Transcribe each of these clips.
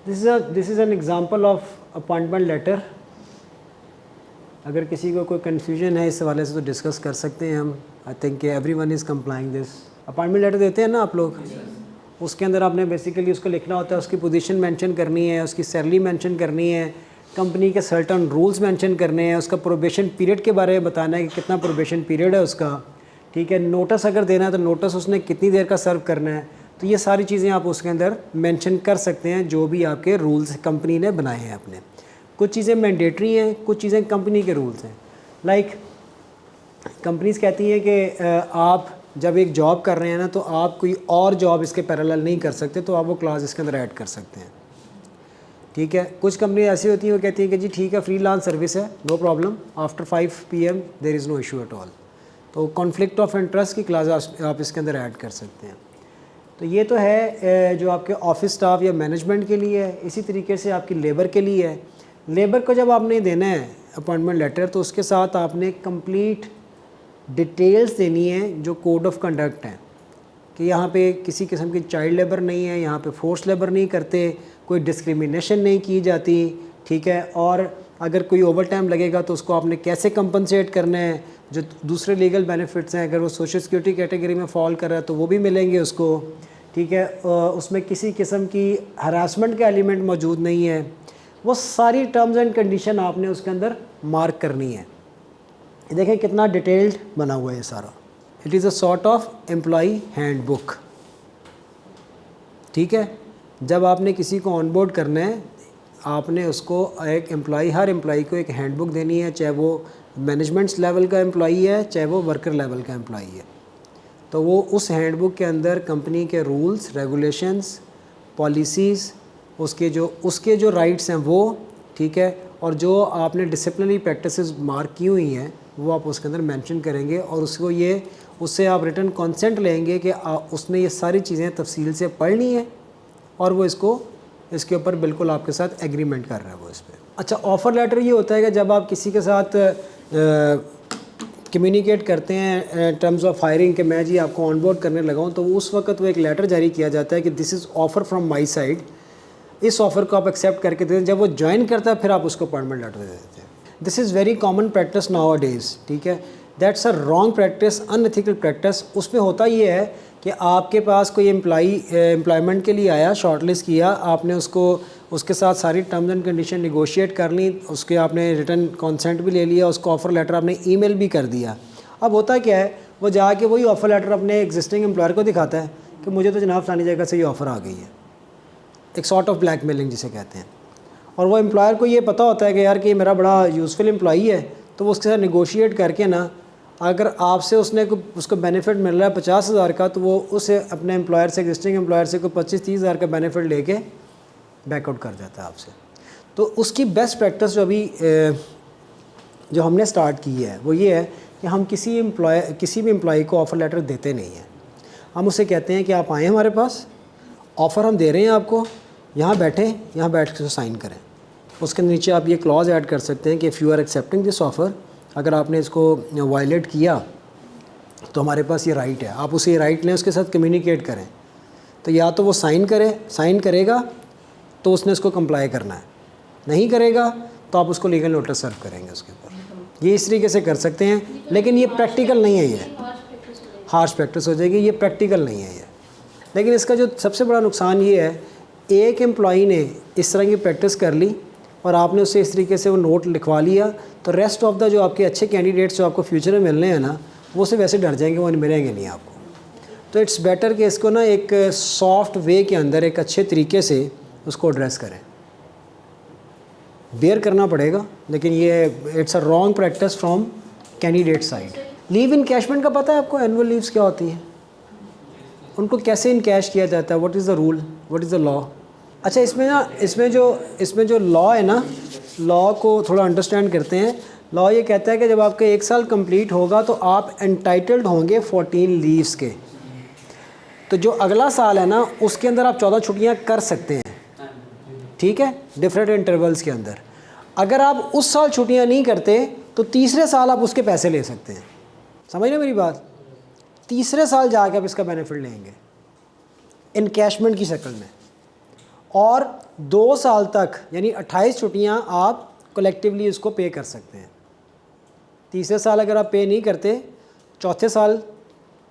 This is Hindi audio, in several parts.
This is an example of appointment letter. अगर किसी को कोई कन्फ्यूजन है इस हवाले से तो डिस्कस कर सकते हैं हम। I think everyone is complying this. Appointment letter देते हैं ना आप लोग, उसके अंदर आपने बेसिकली उसको लिखना होता है, उसकी पोजीशन मेंशन करनी है, उसकी सैलरी मेंशन करनी है, कंपनी के सर्टन रूल्स मेंशन करने हैं, उसका प्रोबेशन पीरियड के बारे में बताना है कि कितना प्रोबेशन पीरियड है उसका, ठीक है। नोटिस अगर देना है तो नोटिस उसने कितनी देर का सर्व करना है, तो ये सारी चीज़ें आप उसके अंदर मेंशन कर सकते हैं जो भी आपके रूल्स कंपनी ने बनाए हैं अपने। कुछ चीज़ें मैंडेटरी हैं, कुछ चीज़ें कंपनी के रूल्स हैं। लाइक कंपनीज कहती हैं कि आप जब एक जॉब कर रहे हैं ना तो आप कोई और जॉब इसके पैरेलल नहीं कर सकते, तो आप वो क्लास इसके अंदर ऐड कर सकते हैं, ठीक है। कुछ कंपनी ऐसी होती हैं वो कहती हैं कि जी ठीक है फ्रीलांस सर्विस है, no problem, after 5 PM there is no issue at all. तो कॉन्फ्लिक्ट ऑफ इंटरेस्ट की क्लास आप इसके अंदर ऐड कर सकते हैं। तो ये तो है जो आपके ऑफिस स्टाफ या मैनेजमेंट के लिए है। इसी तरीके से आपकी लेबर के लिए है। लेबर को जब आपने देना है अपॉइंटमेंट लेटर तो उसके साथ आपने कंप्लीट डिटेल्स देनी है जो कोड ऑफ कंडक्ट हैं कि यहाँ पे किसी किस्म की चाइल्ड लेबर नहीं है, यहाँ पे फोर्स लेबर नहीं करते, कोई डिस्क्रिमिनेशन नहीं की जाती, ठीक है। और अगर कोई ओवर टाइम लगेगा तो उसको आपने कैसे कंपनसेट करना है, जो दूसरे लीगल बेनिफिट्स हैं, अगर वो सोशल सिक्योरिटी कैटेगरी में फॉल कर रहा है तो वो भी मिलेंगे उसको, ठीक है। उसमें किसी किस्म की हरासमेंट का एलिमेंट मौजूद नहीं है, वो सारी टर्म्स एंड कंडीशन आपने उसके अंदर मार्क करनी है। देखें कितना डिटेल्ड बना हुआ है ये सारा। It is a sort of employee handbook, ठीक है। जब आपने किसी को ऑनबोर्ड करना है आपने उसको एक एम्प्लॉई, हर एम्प्लॉई को एक हैंडबुक देनी है, चाहे वो मैनेजमेंट्स लेवल का एम्प्लॉई है चाहे वो वर्कर लेवल का एम्प्लॉई है। तो वो उस हैंडबुक के अंदर कंपनी के रूल्स रेगुलेशंस पॉलिसीज़, उसके जो राइट्स हैं वो, ठीक है, और जो आपने डिसिप्लिनरी प्रैक्टिसेस मार्क की हुई हैं वो आप उसके अंदर मेंशन करेंगे और उससे आप रिटर्न कंसेंट लेंगे कि उसने ये सारी चीज़ें तफसील से पढ़ ली हैं और वो इसके ऊपर बिल्कुल आपके साथ एग्रीमेंट कर रहा है वो इस पर। अच्छा, ऑफ़र लेटर ये होता है कि जब आप किसी के साथ कम्युनिकेट करते हैं टर्म्स ऑफ हायरिंग कि मैं जी आपको ऑनबोर्ड करने लगा हूँ, तो उस वक्त वो एक लेटर जारी किया जाता है कि this is offer from my side, इस ऑफ़र को आप एक्सेप्ट करके देते हैं। जब वो ज्वाइन करता है फिर आप उसको अपॉइंटमेंट लेटर दे देते हैं। This is very common practice now days, ठीक है। That's a wrong practice, unethical practice. उसमें होता ये है कि आपके पास कोई एम्प्लॉयमेंट के लिए आया, शॉर्टलिस्ट किया आपने, उसके साथ सारी टर्म्स एंड कंडीशन निगोशिएट कर ली, उसके आपने रिटर्न कंसेंट भी ले लिया, उसको ऑफ़र लेटर आपने ईमेल भी कर दिया। अब होता क्या है, वो जाके वही ऑफ़र लेटर अपने एग्जिस्टिंग एम्प्लॉयर को दिखाता है कि मुझे तो जनाब फलानी जगह से ये ऑफ़र आ गई है, एक सॉर्ट ऑफ ब्लैकमेलिंग जिसे कहते हैं। और वो एम्प्लॉयर को ये पता होता है कि यार कि मेरा बड़ा यूज़फुल एम्प्लॉई है, तो वो उसके साथ निगोशिएट करके ना, अगर आपसे उसको बेनिफिट मिल रहा है 50,000 का, तो वो उसे अपने एम्प्लॉयर से, एग्जिस्टिंग एम्प्लॉयर से कोई 25-30 हज़ार का बेनिफिट लेके बैकआउट कर जाता है आपसे। तो उसकी बेस्ट प्रैक्टिस जो हमने स्टार्ट की है वो ये है कि हम किसी भी एम्प्लॉय को ऑफ़र लेटर देते नहीं हैं। हम उसे कहते हैं कि आप आएँ हमारे पास, ऑफ़र हम दे रहे हैं आपको, यहाँ बैठें, यहाँ बैठ के साइन करें। उसके नीचे आप ये क्लॉज ऐड कर सकते हैं कि if you are accepting this offer, अगर आपने इसको वायलेट किया तो हमारे पास ये राइट है, आप उसे राइट लें, उसके साथ कम्युनिकेट करें। तो या तो वो साइन करेगा तो उसने इसको कंप्लाई करना है, नहीं करेगा तो आप उसको लीगल नोटिस सर्व करेंगे उसके ऊपर। ये इस तरीके से कर सकते हैं, लेकिन ये प्रैक्टिकल नहीं है, ये हार्श प्रैक्टिस हो जाएगी, ये प्रैक्टिकल नहीं है ये। लेकिन इसका जो सबसे बड़ा नुकसान ये है, एक एम्प्लॉई ने इस तरह की प्रैक्टिस कर ली और आपने उससे इस तरीके से वो नोट लिखवा लिया, तो रेस्ट ऑफ द जो आपके अच्छे कैंडिडेट्स जो आपको फ्यूचर में मिलने हैं ना, वो से वैसे डर जाएंगे, वो मिलेंगे नहीं आपको। तो इट्स बेटर कि इसको ना एक सॉफ्ट वे के अंदर एक अच्छे तरीके से उसको एड्रेस करें। बेयर करना पड़ेगा, लेकिन ये it's a wrong practice from candidate side. Leave encashment का पता है आपको? एनुअल लीव्स क्या होती हैं, उनको कैसे इनकैश किया जाता है, what is the rule, what is the law? अच्छा, इसमें जो लॉ है ना, लॉ को थोड़ा अंडरस्टैंड करते हैं। लॉ ये कहता है कि जब आपका 1 साल कंप्लीट होगा तो आप एंटाइटल्ड होंगे 14 लीव्स के। तो जो अगला साल है ना, उसके अंदर आप 14 छुट्टियां कर सकते हैं, ठीक है, डिफरेंट इंटरवल्स के अंदर। अगर आप उस साल छुट्टियां नहीं करते तो तीसरे साल आप उसके पैसे ले सकते हैं। समझ रहे मेरी बात? तीसरे साल जाके आप इसका बेनिफिट लेंगे इनकैशमेंट की शक्ल में। और 2 साल तक यानी 28 छुट्टियाँ आप कलेक्टिवली उसको पे कर सकते हैं। तीसरे साल अगर आप पे नहीं करते, चौथे साल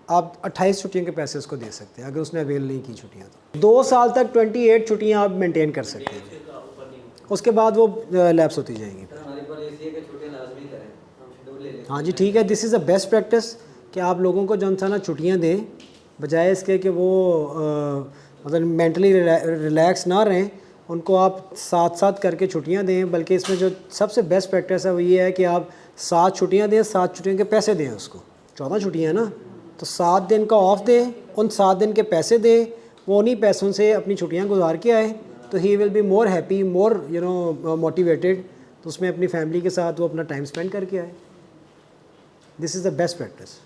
आप 28 छुट्टियों के पैसे उसको दे सकते हैं अगर उसने अवेल नहीं की छुट्टियाँ। तो 2 साल तक 28 छुट्टियाँ आप मेंटेन कर सकते हैं, उसके बाद वो लैप्स होती जाएंगी। हाँ जी ठीक है, this is a best practice कि आप लोगों को जो ना छुट्टियाँ दें, बजाय इसके कि वो मतलब मेंटली रिलैक्स ना रहें, उनको आप साथ साथ करके छुट्टियाँ दें। बल्कि इसमें जो सबसे बेस्ट प्रैक्टिस है वो ये है कि आप 7 छुट्टियाँ दें, 7 छुट्टियों के पैसे दें उसको। 14 छुट्टियाँ ना, तो 7 दिन का ऑफ दें, उन 7 दिन के पैसे दें, वो उन्हीं पैसों से अपनी छुट्टियाँ गुजार के आए, तो he will be more happy, more motivated, तो उसमें अपनी फैमिली के साथ वो अपना टाइम स्पेंड करके आए। This is the best practice.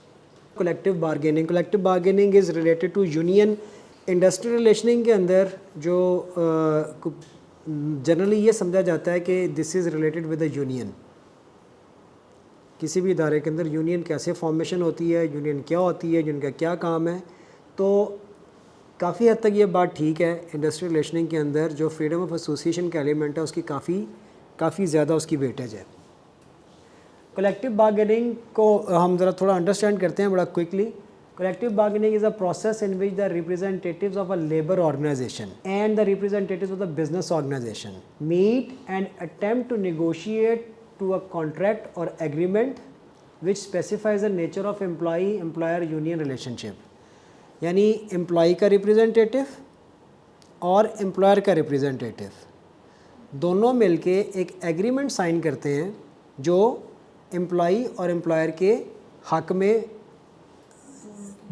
Collective bargaining is related to union. Industrial relationing के अंदर जो जनरली ये समझा जाता है कि this is related with the union. किसी भी इदारे के अंदर यूनियन कैसे फॉर्मेशन होती है, यूनियन क्या होती है, यूनियन का क्या काम है, तो काफ़ी हद तक ये बात ठीक है। इंडस्ट्रियल रिलेशनिंग के अंदर जो फ्रीडम ऑफ एसोसिएशन का एलिमेंट है उसकी काफ़ी ज़्यादा उसकी वेटेज है। कलेक्टिव बार्गेनिंग को हम ज़रा थोड़ा अंडरस्टैंड करते हैं बड़ा quickly. Collective bargaining is a process in which the representatives of a labour organisation and the representatives of the business organisation meet and attempt to negotiate to a contract or agreement which specifies the nature of employee-employer union relationship। यानी एम्प्लॉई का रिप्रेजेंटेटिव और एम्प्लॉयर का रिप्रेजेंटेटिव दोनों मिलके एक एग्रीमेंट साइन करते हैं जो एम्प्लॉई और एम्प्लॉयर के हक में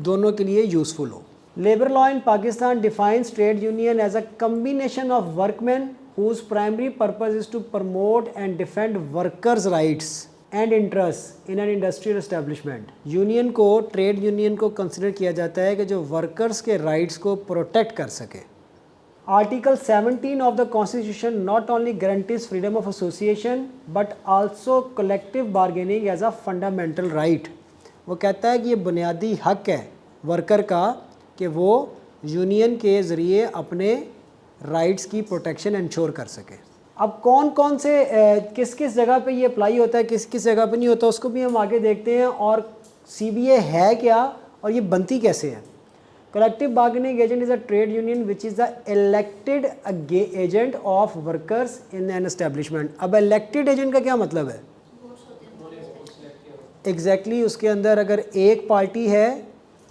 दोनों के लिए यूज़फुल हो। Labour law in Pakistan defines trade union as a combination of workman whose primary purpose is to promote and defend workers' rights and interests in an industrial establishment। Union को, ट्रेड यूनियन को कंसिडर किया जाता है कि जो वर्कर्स के राइट्स को प्रोटेक्ट कर सके। Article 17 of the constitution not only guarantees freedom of association but also collective bargaining as a fundamental right. वो कहता है कि ये बुनियादी हक है वर्कर का कि वो यूनियन के ज़रिए अपने राइट्स की प्रोटेक्शन इंश्योर कर सके। अब कौन कौन से किस किस जगह पे ये अप्लाई होता है, किस किस जगह पे नहीं होता, उसको भी हम आगे देखते हैं। और CBA है क्या और ये बनती कैसे है। Collective bargaining agent is a trade union which is the elected agent of workers in an establishment. अब इलेक्टेड एजेंट का क्या मतलब है? एग्जैक्टली उसके अंदर अगर एक पार्टी है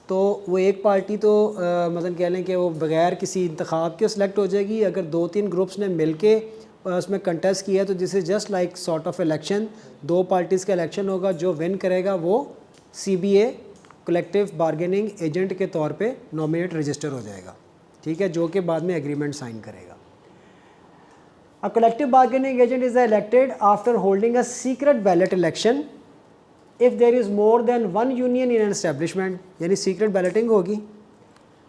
तो वो एक पार्टी तो मतलब कह लें कि वो बग़ैर किसी इंतखाब के सिलेक्ट हो जाएगी। अगर 2-3 ग्रुप्स ने मिल के उसमें कंटेस्ट किया तो this is just like sort of election. 2 parties का इलेक्शन होगा, जो विन करेगा वो CBA कलेक्टिव बार्गेनिंग एजेंट के तौर पे नॉमिनेट रजिस्टर हो जाएगा, ठीक है, जो कि बाद में एग्रीमेंट साइन करेगा। A collective bargaining agent is elected after holding a secret ballot election if there is more than one union in an establishment, यानी secret balloting होगी।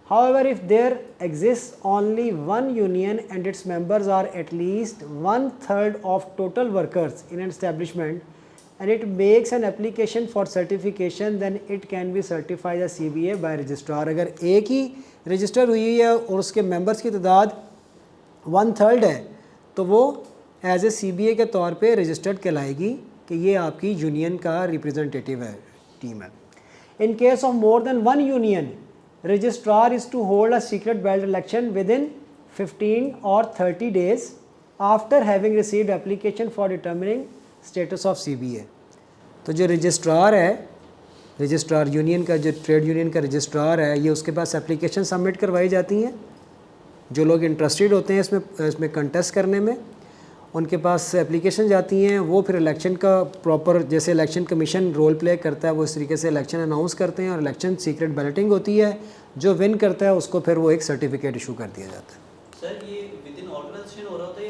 However, if there exists only one union and its members are at least 1/3 of total workers in an establishment and it makes an application for certification, then it can be certified as CBA by registrar। अगर एक ही रजिस्टर हुई है और उसके मेंबर्स की तादाद 1/3 है तो वो एज ए CBA के तौर पे रजिस्टर्ड कहलाएगी कि ये आपकी यूनियन का रिप्रेजेंटेटिव है, टीम है। In case of more than one union, registrar is to hold a secret ballot election within 15 और 30 days after having received application for determining status of CBA। तो जो रजिस्ट्रार है, रजिस्ट्रार यूनियन का, जो ट्रेड यूनियन का रजिस्ट्रार है, ये उसके पास एप्लीकेशन सबमिट करवाई जाती हैं। जो लोग इंटरेस्टेड होते हैं इसमें कंटेस्ट करने में, उनके पास एप्लीकेशन जाती हैं। वो फिर इलेक्शन का प्रॉपर, जैसे इलेक्शन कमीशन रोल प्ले करता है वो इस तरीके से इलेक्शन अनाउंस करते हैं और इलेक्शन सीक्रेट बैलेटिंग होती है। जो विन करता है उसको फिर वो एक सर्टिफिकेट इशू कर दिया जाता है। सर ये विद इन ऑर्गेनाइजेशन हो रहा होता है?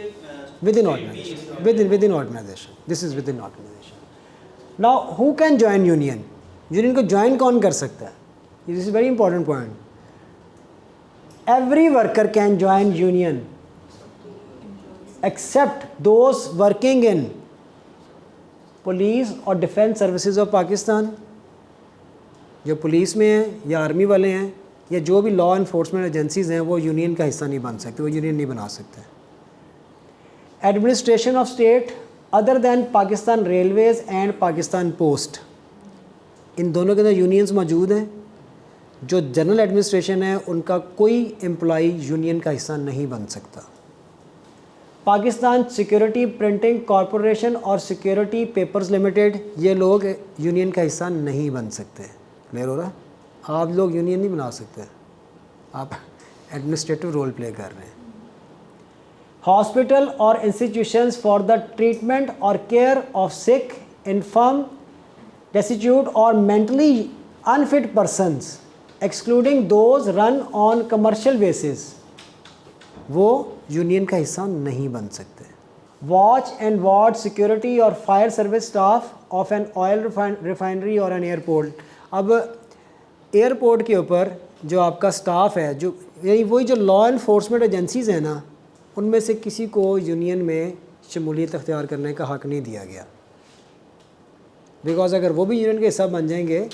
Within organisation, within organisation, this is within organisation. Now who can join union? Union को ज्वाइन कौन कर सकता है? This is very important point. Every worker can join union except those working in police और डिफेंस सर्विसेज ऑफ पाकिस्तान, जो पुलिस में हैं या आर्मी वाले हैं या जो भी लॉ इन्फोर्समेंट एजेंसीज़ हैं वो यूनियन का हिस्सा नहीं बन सकते, वो यूनियन नहीं बना सकते। Administration of state other than Pakistan railways and Pakistan post, इन दोनों के अंदर यूनियंस मौजूद हैं। जो जनरल एडमिनिस्ट्रेशन है उनका कोई एम्प्लॉई यूनियन का हिस्सा नहीं बन सकता। पाकिस्तान सिक्योरिटी प्रिंटिंग कॉरपोरेशन और सिक्योरिटी पेपर्स लिमिटेड, ये लोग यूनियन का हिस्सा नहीं बन सकते। क्लियर हो रहा है? आप लोग यूनियन नहीं बना सकते, आप एडमिनिस्ट्रेटिव रोल प्ले कर रहे हैं। हॉस्पिटल और इंस्टीट्यूशंस फॉर द ट्रीटमेंट और care of sick, infirm, destitute और mentally unfit persons excluding those run on commercial basis, वो यूनियन का हिस्सा नहीं बन सकते। वॉच एंड वार्ड सिक्योरिटी और fire service staff of an oil refinery और एन एयरपोर्ट, अब एयरपोर्ट के ऊपर जो आपका स्टाफ है, जो यानी वही जो लॉ इन्फोर्समेंट एजेंसीज़ हैं ना, उनमें से किसी को यूनियन में शमूलियत अख्तियार करने का हक़ नहीं दिया गया। बिकॉज़ अगर वो भी यूनियन के हिस्सा बन जाएंगे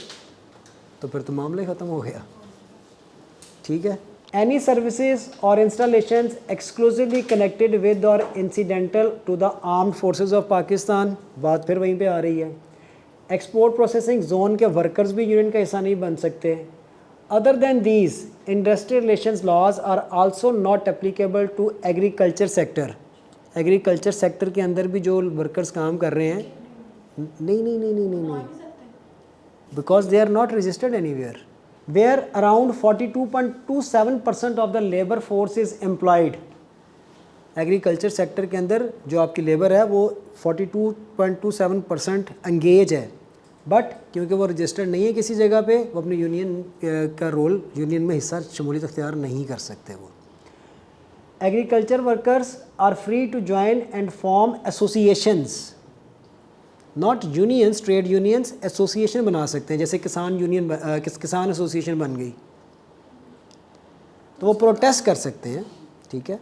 तो फिर तो मामला ही ख़त्म हो गया। ठीक है। एनी सर्विसेज और इंस्टॉलेशंस एक्सक्लूसिवली कनेक्टेड विद और incidental to the armed forces of Pakistan, बात फिर वहीं पे आ रही है। एक्सपोर्ट प्रोसेसिंग जोन के वर्कर्स भी यूनियन का हिस्सा नहीं बन सकते। Other than these industrial relations laws are also not applicable to agriculture sector. Agriculture sector के अंदर भी जो वर्कर्स काम कर रहे हैं, नहीं, because they are not registered anywhere, were around 42.27% of the labour force is employed. Agriculture sector के अंदर जो आपकी लेबर है वो 42.27% एंगेज है, बट क्योंकि वो रजिस्टर्ड नहीं है किसी जगह पे, वो अपने यूनियन का रोल, यूनियन में हिस्सा शमूलियत अख्तियार नहीं कर सकते। वो agriculture workers are free to join and form associations, not unions, trade unions, association बना सकते हैं। जैसे किसान यूनियन, किसान एसोसिएशन बन गई तो वो प्रोटेस्ट कर सकते हैं। ठीक है।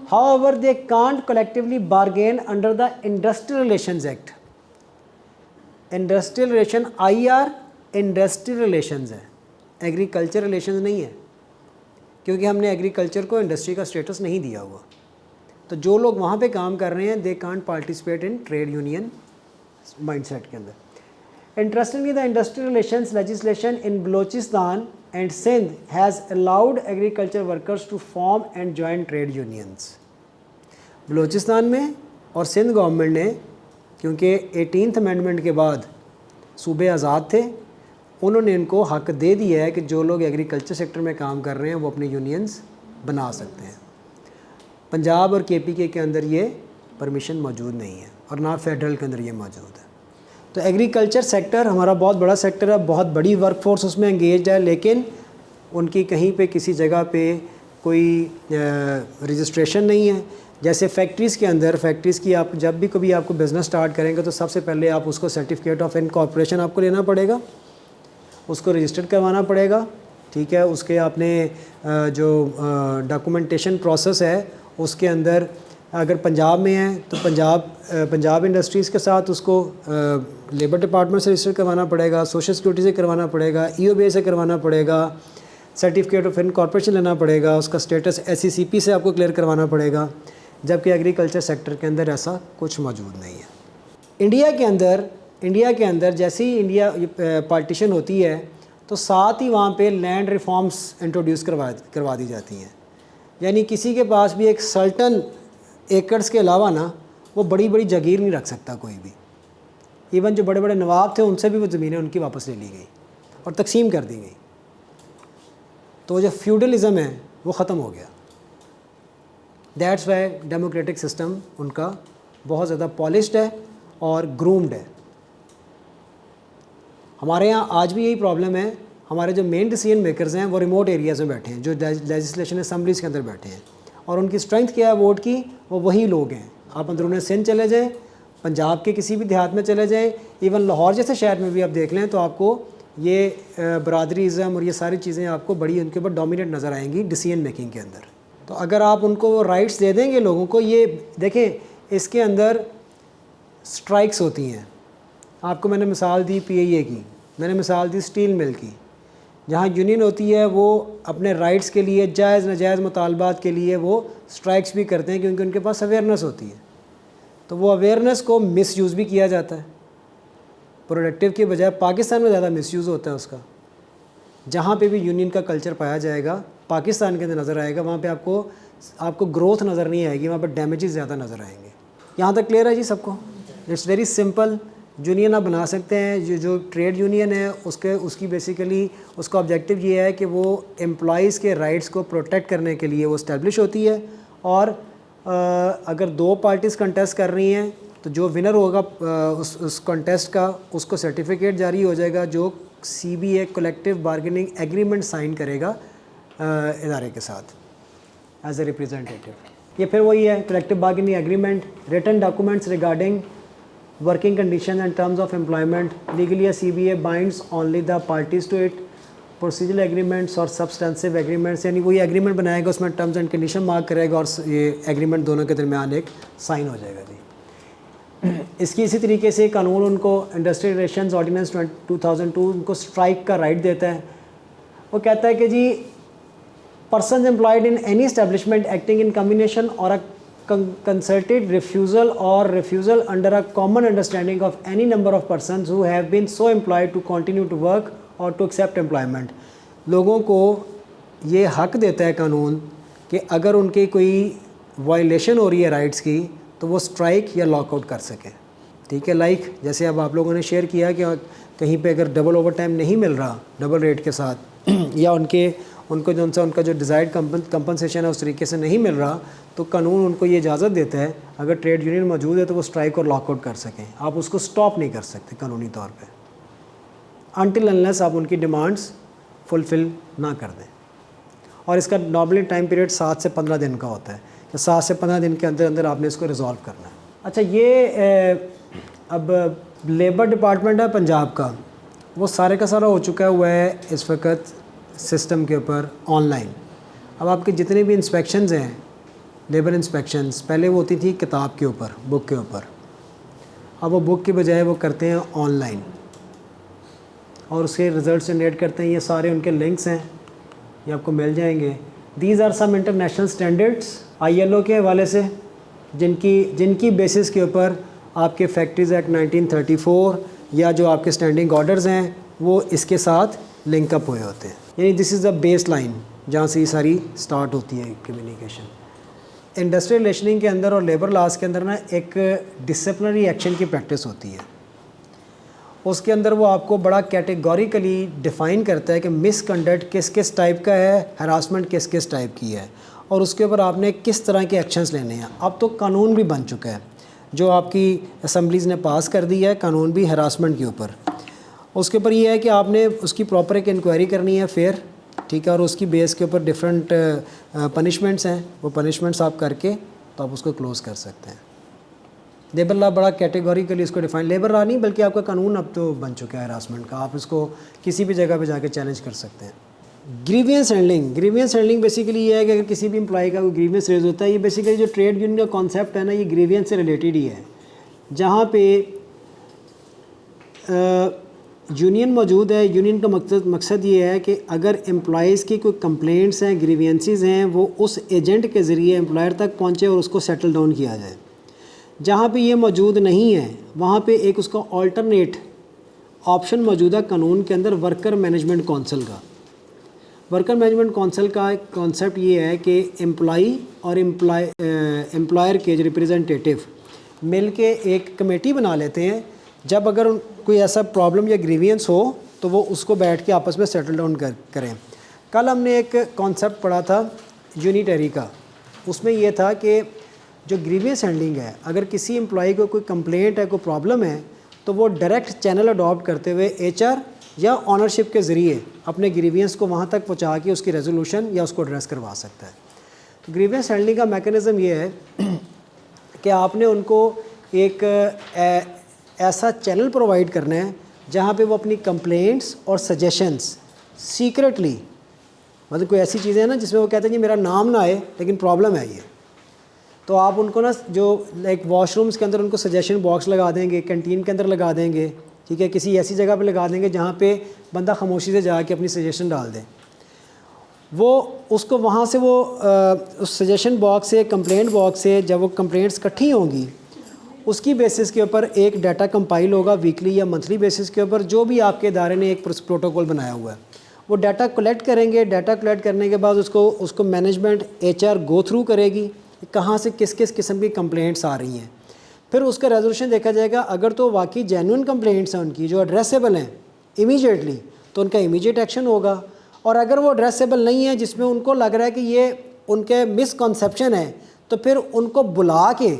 However they can't collectively bargain under the industrial relations act. Industrial relation IR industrial relations है, एग्रीकल्चर रिलेशंस नहीं है, क्योंकि हमने एग्रीकल्चर को इंडस्ट्री का स्टेटस नहीं दिया हुआ। तो जो लोग वहाँ पे काम कर रहे हैं, they can't participate in trade union mindset के अंदर। Interestingly the industrial relations legislation in Balochistan and Sindh has allowed agriculture workers to form and join trade unions. Balochistan में और सिंध गवर्नमेंट ने, क्योंकि 18th अमेंडमेंट के बाद सूबे आज़ाद थे, उन्होंने इनको हक दे दिया है कि जो लोग एग्रीकल्चर सेक्टर में काम कर रहे हैं वो अपने यूनियंस बना सकते हैं। पंजाब और KPK के अंदर ये परमिशन मौजूद नहीं है और ना फेडरल के अंदर ये मौजूद है। तो एग्रीकल्चर सेक्टर हमारा बहुत बड़ा सेक्टर है, बहुत बड़ी वर्कफोर्स उसमें एंगेज है, लेकिन उनकी कहीं पे किसी जगह पे कोई रजिस्ट्रेशन नहीं है। जैसे फैक्ट्रीज़ के अंदर, फैक्ट्रीज़ की आप जब भी कभी आपको बिज़नेस स्टार्ट करेंगे तो सबसे पहले आप उसको सर्टिफिकेट ऑफ इनकॉर्पोरेशन आपको लेना पड़ेगा, उसको रजिस्टर्ड करवाना पड़ेगा। ठीक है। उसके आपने जो डॉक्यूमेंटेशन प्रोसेस है उसके अंदर, अगर पंजाब में है तो पंजाब इंडस्ट्रीज़ के साथ उसको लेबर डिपार्टमेंट से रजिस्टर करवाना पड़ेगा, सोशल सिक्योरिटी से करवाना पड़ेगा, EOB से करवाना पड़ेगा, सर्टिफिकेट ऑफ इनकॉर्पोरेशन लेना पड़ेगा, उसका स्टेटस SECP से आपको क्लियर करवाना पड़ेगा, जबकि एग्रीकल्चर सेक्टर के अंदर ऐसा कुछ मौजूद नहीं है। इंडिया के अंदर जैसे ही इंडिया पार्टीशन होती है तो साथ ही वहाँ पे लैंड रिफॉर्म्स इंट्रोड्यूस करवा दी जाती हैं। यानी किसी के पास भी एक सर्टन एकड़्स के अलावा ना वो बड़ी बड़ी जागीर नहीं रख सकता कोई भी। इवन जो बड़े बड़े नवाब थे उनसे भी वो ज़मीनें उनकी वापस ले ली गई और तकसीम कर दी गई। तो जो फ्यूडलिज़म है वो ख़त्म हो गया। दैट्स वाई डेमोक्रेटिक सिस्टम उनका बहुत ज़्यादा पॉलिश्ड है और ग्रूम्ड है। हमारे यहाँ आज भी यही प्रॉब्लम है, हमारे जो मेन डिसीजन मेकर्स हैं वो रिमोट एरियाज़ में बैठे हैं, जो लेजिस्लेशन असम्बलीज़ के अंदर बैठे हैं, और उनकी स्ट्रेंथ क्या है वोट की, वो वही लोग हैं। आप अंदरूनी सिंध चले जाएँ, पंजाब के किसी भी देहात में चले जाएँ, इवन लाहौर जैसे शहर में भी आप देख लें तो आपको ये बरादरीज़म और ये सारी चीज़ें आपको बड़ी उनके ऊपर डोमिनेट नज़र आएंगी डिसीजन मेकिंग के अंदर। तो अगर आप उनको राइट्स दे देंगे लोगों को, ये देखें इसके अंदर स्ट्राइक्स होती हैं। आपको मैंने मिसाल दी PIA की, मैंने मिसाल दी स्टील मिल की, जहाँ यूनियन होती है वो अपने राइट्स के लिए जायज़ नाजायज़ मुतालबात के लिए वो स्ट्राइक्स भी करते हैं, क्योंकि उनके पास अवेयरनेस होती है। तो वो अवेयरनेस को मिसयूज़ भी किया जाता है, प्रोडक्टिव के बजाय पाकिस्तान में ज़्यादा मिसयूज़ होता है उसका। जहाँ पे भी यूनियन का कल्चर पाया जाएगा पाकिस्तान के अंदर नज़र आएगा, वहाँ पे आपको ग्रोथ नज़र नहीं आएगी, वहाँ पे डैमेजेस ज़्यादा नज़र आएंगे। यहाँ तक क्लियर है जी सबको? It's very simple. यूनियन आप बना सकते हैं। जो ट्रेड यूनियन है उसकी बेसिकली उसका ऑब्जेक्टिव ये है कि वो एम्प्लॉइज़ के राइट्स को प्रोटेक्ट करने के लिए वो इस्टेब्लिश होती है। और अगर दो पार्टीज़ कंटेस्ट कर रही हैं तो जो विनर होगा उस कंटेस्ट का, उसको सर्टिफिकेट जारी हो जाएगा जो CBA collective bargaining agreement sign करेगा इदारे के साथ एज ए रिप्रेजेंटेटिव। ये फिर वही है collective bargaining agreement, written documents regarding working condition and terms of employment. Legally CBA binds only the parties to it. Procedural agreements और सब्सटेंसिव एग्रीमेंट्स, यानी वही एग्रीमेंट बनाएगा, उसमें टर्म्स एंड कंडीशन मार्क करेगा और ये एग्रीमेंट दोनों के दरमियान एक साइन हो जाएगा जी। इसकी इसी तरीके से कानून उनको इंडस्ट्रियल रिलेशंस ऑर्डिनेंस 2002 उनको स्ट्राइक का राइट देता है। वो कहता है कि जी person employed in any establishment acting in combination और a concerted refusal under a common understanding of any number of persons who have been so employed to continue to work or to accept employment। लोगों को ये हक देता है कानून कि अगर उनकी कोई वायलेशन हो रही है राइट्स की तो वो स्ट्राइक या लॉकआउट कर सकें। ठीक है, लाइक जैसे अब आप लोगों ने शेयर किया कि कहीं पे अगर डबल ओवर टाइम नहीं मिल रहा डबल रेट के साथ या उनको उनका जो डिज़ायर्ड कंपनसेशन है उस तरीके से नहीं मिल रहा, तो कानून उनको ये इजाज़त देता है अगर ट्रेड यूनियन मौजूद है तो वो स्ट्राइक और लॉकआउट कर सकें। आप उसको स्टॉप नहीं कर सकते कानूनी तौर पे अनटिल अनलेस आप उनकी डिमांड्स फुलफ़िल ना कर दें। और इसका नॉर्मली टाइम पीरियड 7 से 15 दिन का होता है, तो 7 से 15 दिन के अंदर अंदर आपने इसको रिजॉल्व करना है। अच्छा, ये अब लेबर डिपार्टमेंट है पंजाब का, वो सारे का सारा हो चुका हुआ है इस वक्त सिस्टम के ऊपर ऑनलाइन। अब आपके जितने भी इंस्पेक्शंस हैं, लेबर इंस्पेक्शंस, पहले वो होती थी किताब के ऊपर, बुक के ऊपर, अब वो बुक के बजाय वो करते हैं ऑनलाइन और उसके रिज़ल्ट जनरेट करते हैं। ये सारे उनके लिंक्स हैं, ये आपको मिल जाएंगे। These are some international standards ILO के हवाले से जिनकी बेसिस के ऊपर आपके फैक्ट्रीज़ एक्ट 1934 या जो आपके स्टैंडिंग ऑर्डर्स हैं वो इसके साथ लिंकअप हुए होते हैं। यानी this is the base line जहाँ से ये सारी स्टार्ट होती है कम्युनिकेशन। इंडस्ट्रियल रिलेशनिंग के अंदर और लेबर लॉज के अंदर ना एक डिसिप्लिनरी एक्शन की प्रैक्टिस होती है। उसके अंदर वो आपको बड़ा कैटेगोरिकली डिफ़ाइन करता है कि मिसकंडक्ट किस किस टाइप का है, हरासमेंट किस किस टाइप की है, और उसके ऊपर आपने किस तरह के एक्शंस लेने हैं। अब तो कानून भी बन चुका है जो आपकी असम्बलीज़ ने पास कर दिया है, कानून भी हरासमेंट के ऊपर। उसके ऊपर ये है कि आपने उसकी प्रॉपर एक इंक्वायरी करनी है फेयर, ठीक है, और उसकी बेस के ऊपर डिफरेंट पनिशमेंट्स हैं, वो पनिशमेंट्स आप करके तो आप उसको क्लोज़ कर सकते हैं। लेबर लॉ बड़ा कैटेगोरिकली इसको डिफाइन, लेबर लॉ नहीं बल्कि आपका कानून अब तो बन चुका है हरासमेंट का, आप इसको किसी भी जगह पे जाके चैलेंज कर सकते हैं। ग्रीवियंस हैंडलिंग बेसिकली ये है कि अगर किसी भी एम्प्लॉय का कोई ग्रीवियंस रेज होता है, ये बेसिकली जो ट्रेड यूनियन का कॉन्सेप्ट है ना, ये ग्रीवियंस से रिलेटेड ही है। जहाँ पे यूनियन मौजूद है, यूनियन का मकसद ये है कि अगर एम्प्लॉयज़ की कोई कंप्लेंट्स हैं, ग्रीवियंसेस हैं, वो उस एजेंट के ज़रिए एम्प्लॉयर तक पहुँचे और उसको सेटल डाउन किया जाए। जहाँ पे ये मौजूद नहीं है वहाँ पे एक उसका ऑल्टरनेट ऑप्शन मौजूद है कानून के अंदर, वर्कर मैनेजमेंट कौंसिल का। वर्कर मैनेजमेंट कौंसिल का कॉन्सेप्ट ये है कि एम्प्लॉई और एम्प्लॉयर के जो रिप्रेजेंटेटिव मिल के एक कमेटी बना लेते हैं। जब अगर कोई ऐसा प्रॉब्लम या ग्रीवियंस हो तो वो उसको बैठ के आपस में सेटल डाउन करें। कल हमने एक कॉन्सेप्ट पढ़ा था यूनिटरी का, उसमें ये था कि जो ग्रीवियंस हैंडलिंग है, अगर किसी एम्प्लॉई को कोई कंप्लेंट है, कोई प्रॉब्लम है, तो वो डायरेक्ट चैनल अडॉप्ट करते हुए HR या ऑनरशिप के ज़रिए अपने ग्रीवियंस को वहाँ तक पहुँचा के उसकी रेजोल्यूशन या उसको एड्रेस करवा सकता है। तो ग्रीवियंस हैंडलिंग का मैकेनिज़्म ये है कि आपने उनको एक ऐसा चैनल प्रोवाइड करना है जहाँ पे वो अपनी कंप्लेंट्स और सजेशंस सीक्रेटली, मतलब कोई ऐसी चीज़ें हैं ना जिसमें वो कहते हैं जी मेरा नाम ना आए लेकिन प्रॉब्लम है ये, तो आप उनको ना जो लाइक वॉशरूम्स के अंदर उनको सजेशन बॉक्स लगा देंगे, कैंटीन के अंदर लगा देंगे, ठीक है, किसी ऐसी जगह पे लगा देंगे जहाँ पे बंदा खामोशी से जाके अपनी सजेशन डाल दे। वो उसको वहाँ से वो उस सजेशन बॉक्स से, कंप्लेंट बॉक्स से जब वो कंप्लेंट्स इकट्ठी होंगी, उसकी बेसिस के ऊपर एक डाटा कंपाइल होगा वीकली या मंथली बेसिस के ऊपर, जो भी आपके इदारे ने एक प्रोटोकॉल बनाया हुआ है। वो डाटा कलेक्ट करेंगे, डाटा कलेक्ट करने के बाद उसको मैनेजमेंट HR गो थ्रू करेगी, कहाँ से किस किस किस्म की कंप्लेंट्स आ रही हैं। फिर उसका रेजोल्यूशन देखा जाएगा। अगर तो वाकई जेन्युइन कंप्लेंट्स हैं उनकी जो एड्रेसेबल हैं इमीडिएटली, तो उनका इमीडिएट एक्शन होगा। और अगर वो एड्रेसेबल नहीं है, जिसमें उनको लग रहा है कि ये उनके मिसकॉन्सेप्शन है, तो फिर उनको बुला के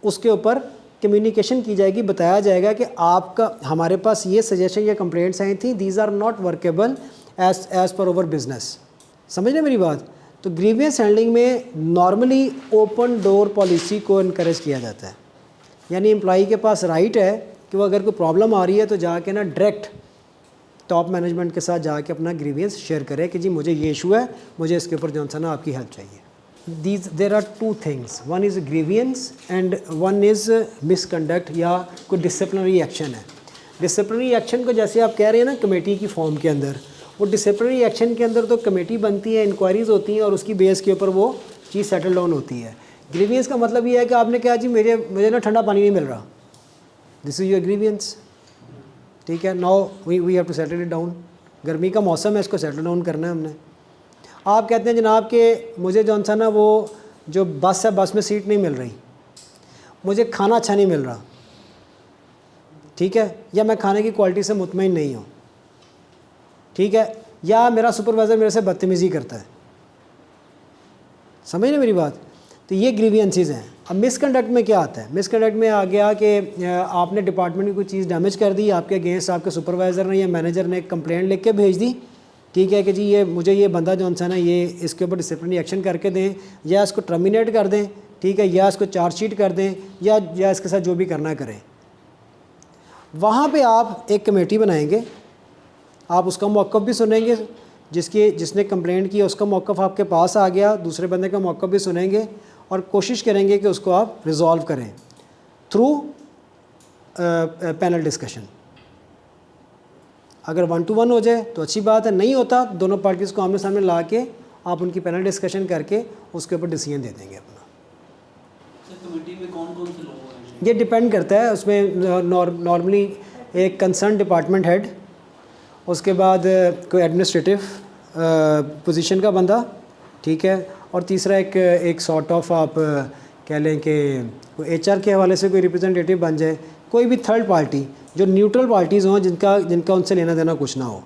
उसके ऊपर कम्युनिकेशन की जाएगी, बताया जाएगा कि आपका हमारे पास ये सजेशन या कंप्लेंट्स आई थी, these are not workable as per over business. समझ रहे मेरी बात? तो ग्रीवियंस हैंडलिंग में नॉर्मली ओपन डोर पॉलिसी को इनकरेज किया जाता है, यानी एम्प्लॉई के पास राइट है कि वो अगर कोई प्रॉब्लम आ रही है तो जाके ना डायरेक्ट टॉप मैनेजमेंट के साथ जाके अपना ग्रीवियंस शेयर करे कि जी मुझे ये इशू है, मुझे इसके ऊपर जो सा ना आपकी हेल्प चाहिए। There are two things, one is grievance and one is misconduct या कोई डिसिप्लिनरी एक्शन है। डिसिप्लिनरी एक्शन को जैसे आप कह रहे हैं ना कमेटी की फॉर्म के अंदर, वो डिसिप्लिनरी एक्शन के अंदर तो कमेटी बनती है, इंक्वायरीज़ होती हैं और उसकी बेस के ऊपर वो चीज़ सेटल डाउन होती है। ग्रीवियंस का मतलब ये है कि आपने कहा जी मुझे ना ठंडा पानी नहीं मिल रहा, दिस इज़ योर ग्रीवियंस, ठीक है। Now we have to settle it down. गर्मी का मौसम है, इसको सेटल डाउन करना है हमने। आप कहते हैं जनाब कि मुझे जौन सा ना वो जो बस है, बस में सीट नहीं मिल रही, मुझे खाना अच्छा नहीं मिल रहा, ठीक है, या मैं खाने की क्वालिटी से मुतमईन नहीं हूँ, ठीक है, या मेरा सुपरवाइज़र मेरे से बदतमीज़ी करता है। समझ रहे मेरी बात? तो ये ग्रीवियंसेस हैं। अब मिसकंडक्ट में क्या आता है? मिसकंडक्ट में आ गया कि आपने डिपार्टमेंट की कोई चीज़ डैमेज कर दी, आपके अगेंस्ट आपके सुपरवाइज़र ने या मैनेजर ने एक कंप्लेंट लिख के भेज दी, ठीक है, कि जी ये मुझे ये बंदा जो सा ना ये इसके ऊपर डिसिप्लिनरी एक्शन करके दें, या इसको टर्मिनेट कर दें, ठीक है, या इसको चार्जशीट कर दें, या इसके साथ जो भी करना करें। वहाँ पर आप एक कमेटी बनाएंगे, आप उसका मौक़िफ़ भी सुनेंगे, जिसने कंप्लेंट की उसका मौक़िफ़ आपके पास आ गया, दूसरे बंदे का मौक़िफ़ भी सुनेंगे और कोशिश करेंगे कि उसको आप रिज़ॉल्व करें थ्रू पैनल डिस्कशन। अगर 1 to 1 हो जाए तो अच्छी बात है, नहीं होता दोनों पार्टीज़ को आमने सामने ला के आप उनकी पैनल डिस्कशन करके उसके ऊपर डिसीजन दे देंगे अपना। सर कमेटी में कौन कौन से लोग हैं? ये डिपेंड करता है, उसमें नॉर्मली एक कंसर्न डिपार्टमेंट हेड, उसके बाद कोई एडमिनिस्ट्रेटिव पोजीशन का बंदा, ठीक है, और तीसरा एक सॉर्ट ऑफ आप कह लें कि HR के हवाले से कोई रिप्रेजेंटेटिव बन जाए, कोई भी थर्ड पार्टी जो न्यूट्रल पार्टीज़ हों, जिनका उनसे लेना देना कुछ ना हो,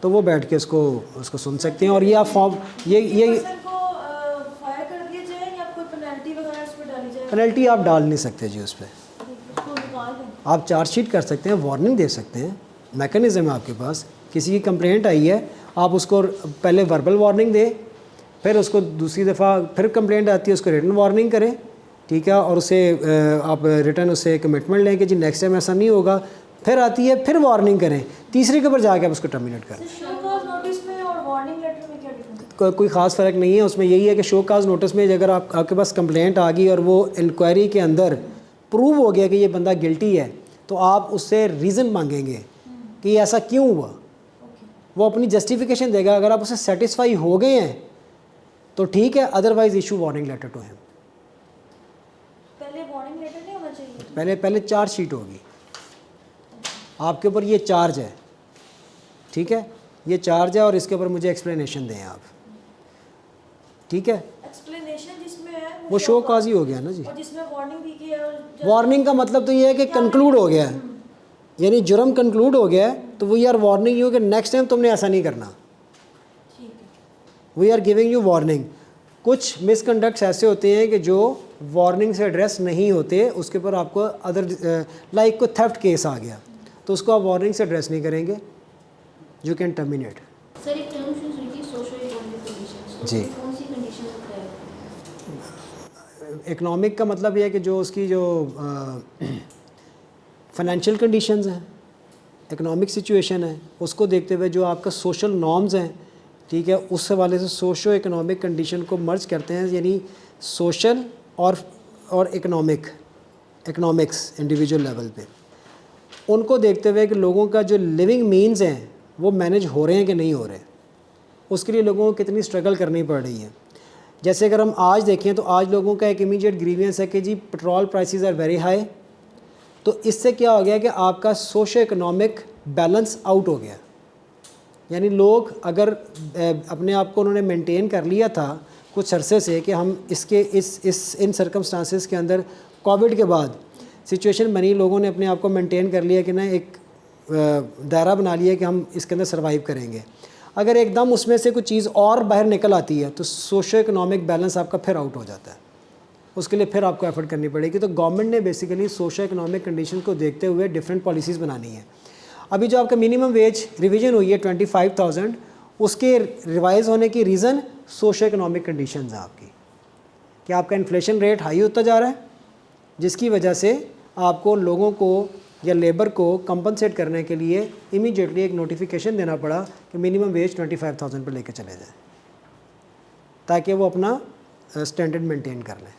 तो वो बैठ के उसको सुन सकते हैं। और ये आप फॉर्म ये पेनल्टी आप डाल नहीं सकते जी उस पर। आप चार्जशीट कर सकते हैं, वार्निंग दे सकते हैं, मैकेनिज़्म है आपके पास। किसी की कंप्लेंट आई है, आप उसको पहले वर्बल वार्निंग दें, फिर उसको दूसरी दफ़ा फिर कंप्लेंट आती है उसको रिटन वार्निंग करें, ठीक है, और उसे आप रिटन उससे कमिटमेंट लें कि जी नेक्स्ट टाइम ऐसा नहीं होगा, फिर आती है फिर वार्निंग करें, तीसरे के ऊपर जाके आप उसको टर्मिनेट करें। कोई ख़ास फ़र्क नहीं है उसमें, यही है कि शो काज नोटिस में अगर आपके पास कंप्लेंट आ गई और वो इंक्वायरी के अंदर प्रूव हो गया कि ये बंदा गिल्टी है, तो आप उससे रीज़न मांगेंगे कि ऐसा क्यों हुआ, वो अपनी जस्टिफिकेशन देगा। अगर आप उससे सेटिस्फाई हो गए हैं तो ठीक है, otherwise issue warning letter to him. पहले वार्निंग लेटर नहीं होना चाहिए? पहले चार्जशीट होगी आपके ऊपर, ये चार्ज है, ठीक है, ये चार्ज है और इसके ऊपर मुझे एक्सप्लेनेशन दें आप, ठीक है। एक्सप्लेनेशन जिसमें है वो शो काज ही हो गया ना जी। और जिसमें वार्निंग दी गई है, वार्निंग का मतलब तो ये है कि कंक्लूड हो गया है, यानी जुर्म कंक्लूड हो गया है, तो वी आर वार्निंग यू कि नेक्स्ट टाइम तुमने ऐसा नहीं करना, ठीक है। We are giving you warning. कुछ मिसकंडक्ट्स ऐसे होते हैं कि जो वार्निंग से एड्रेस नहीं होते, उसके ऊपर आपको अदर लाइक को थेफ्ट केस आ गया तो उसको आप वार्निंग से एड्रेस नहीं करेंगे, यू कैन टर्मिनेट। सर एक टर्म यूज हुई थी सोशल इकोनॉमिक कंडीशंस, जी। कौन सी कंडीशन होता है? इकोनॉमिक का मतलब ये है कि जो उसकी जो फाइनेंशियल कंडीशंस हैं, इकोनॉमिक सिचुएशन है, उसको देखते हुए जो आपका सोशल नॉर्म्स हैं, ठीक है, उस हवाले से सोशो इकोनॉमिक कंडीशन को मर्ज करते हैं, यानी सोशल और इकोनॉमिक्स इंडिविजुअल लेवल पे। उनको देखते हुए कि लोगों का जो लिविंग मीन्स हैं वो मैनेज हो रहे हैं कि नहीं हो रहे, उसके लिए लोगों को कितनी स्ट्रगल करनी पड़ रही है। जैसे अगर हम आज देखें तो आज लोगों का एक इमीडिएट ग्रीवियंस है कि जी petrol prices are very high, तो इससे क्या हो गया कि आपका सोशो इकोनॉमिक बैलेंस आउट हो गया। यानी लोग अगर अपने आप को उन्होंने मेंटेन कर लिया था कुछ अरसे से कि हम इन सर्कमस्टांसेस के अंदर कोविड के बाद सिचुएशन बनी, लोगों ने अपने आप को मेंटेन कर लिया कि ना एक दायरा बना लिया कि हम इसके अंदर सर्वाइव करेंगे। अगर एकदम उसमें से कुछ चीज़ और बाहर निकल आती है तो सोशो इकोनॉमिक बैलेंस आपका फिर आउट हो जाता है, उसके लिए फिर आपको एफर्ट करनी पड़ेगी। तो गवर्नमेंट ने बेसिकली सोशो इकोनॉमिक कंडीशन को देखते हुए डिफरेंट पॉलिसीज़ बनानी है। अभी जो आपका मिनिमम वेज रिवीजन हुई है 25,000, उसके रिवाइज़ होने की रीज़न सोशो इकोनॉमिक कंडीशन है आपकी, कि आपका इन्फ्लेशन रेट हाई होता जा रहा है, जिसकी वजह से आपको लोगों को या लेबर को कंपनसेट करने के लिए इमीडिएटली एक नोटिफिकेशन देना पड़ा कि मिनिमम वेज 25,000 पर लेकर चले जाएं, ताकि वो अपना स्टैंडर्ड मेंटेन कर लें।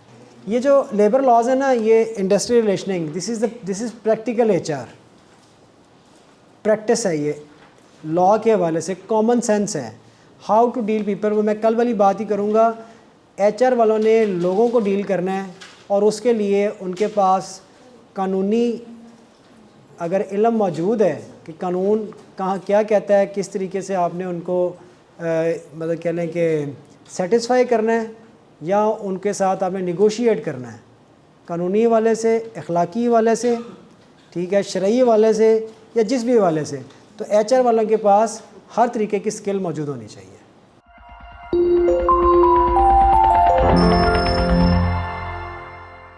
ये जो लेबर लॉज है ना, ये industry relationing, this is practical HR practice है, ये लॉ के हवाले से कॉमन सेंस है, हाउ टू डील पीपल। वो मैं कल वाली बात ही करूँगा। HR वालों ने लोगों को डील करना है और उसके लिए उनके पास कानूनी अगर इल्म मौजूद है कि कानून कहाँ क्या कहता है, किस तरीके से आपने उनको मतलब कह लें कि सेटिस्फाई करना है या उनके साथ आपने निगोशिएट करना है, कानूनी हवाले से, अखलाकी हवाले से, ठीक है, शरई हवाले से या जिस भी हवाले से, तो HR वालों के पास हर तरीके की स्किल मौजूद होनी चाहिए।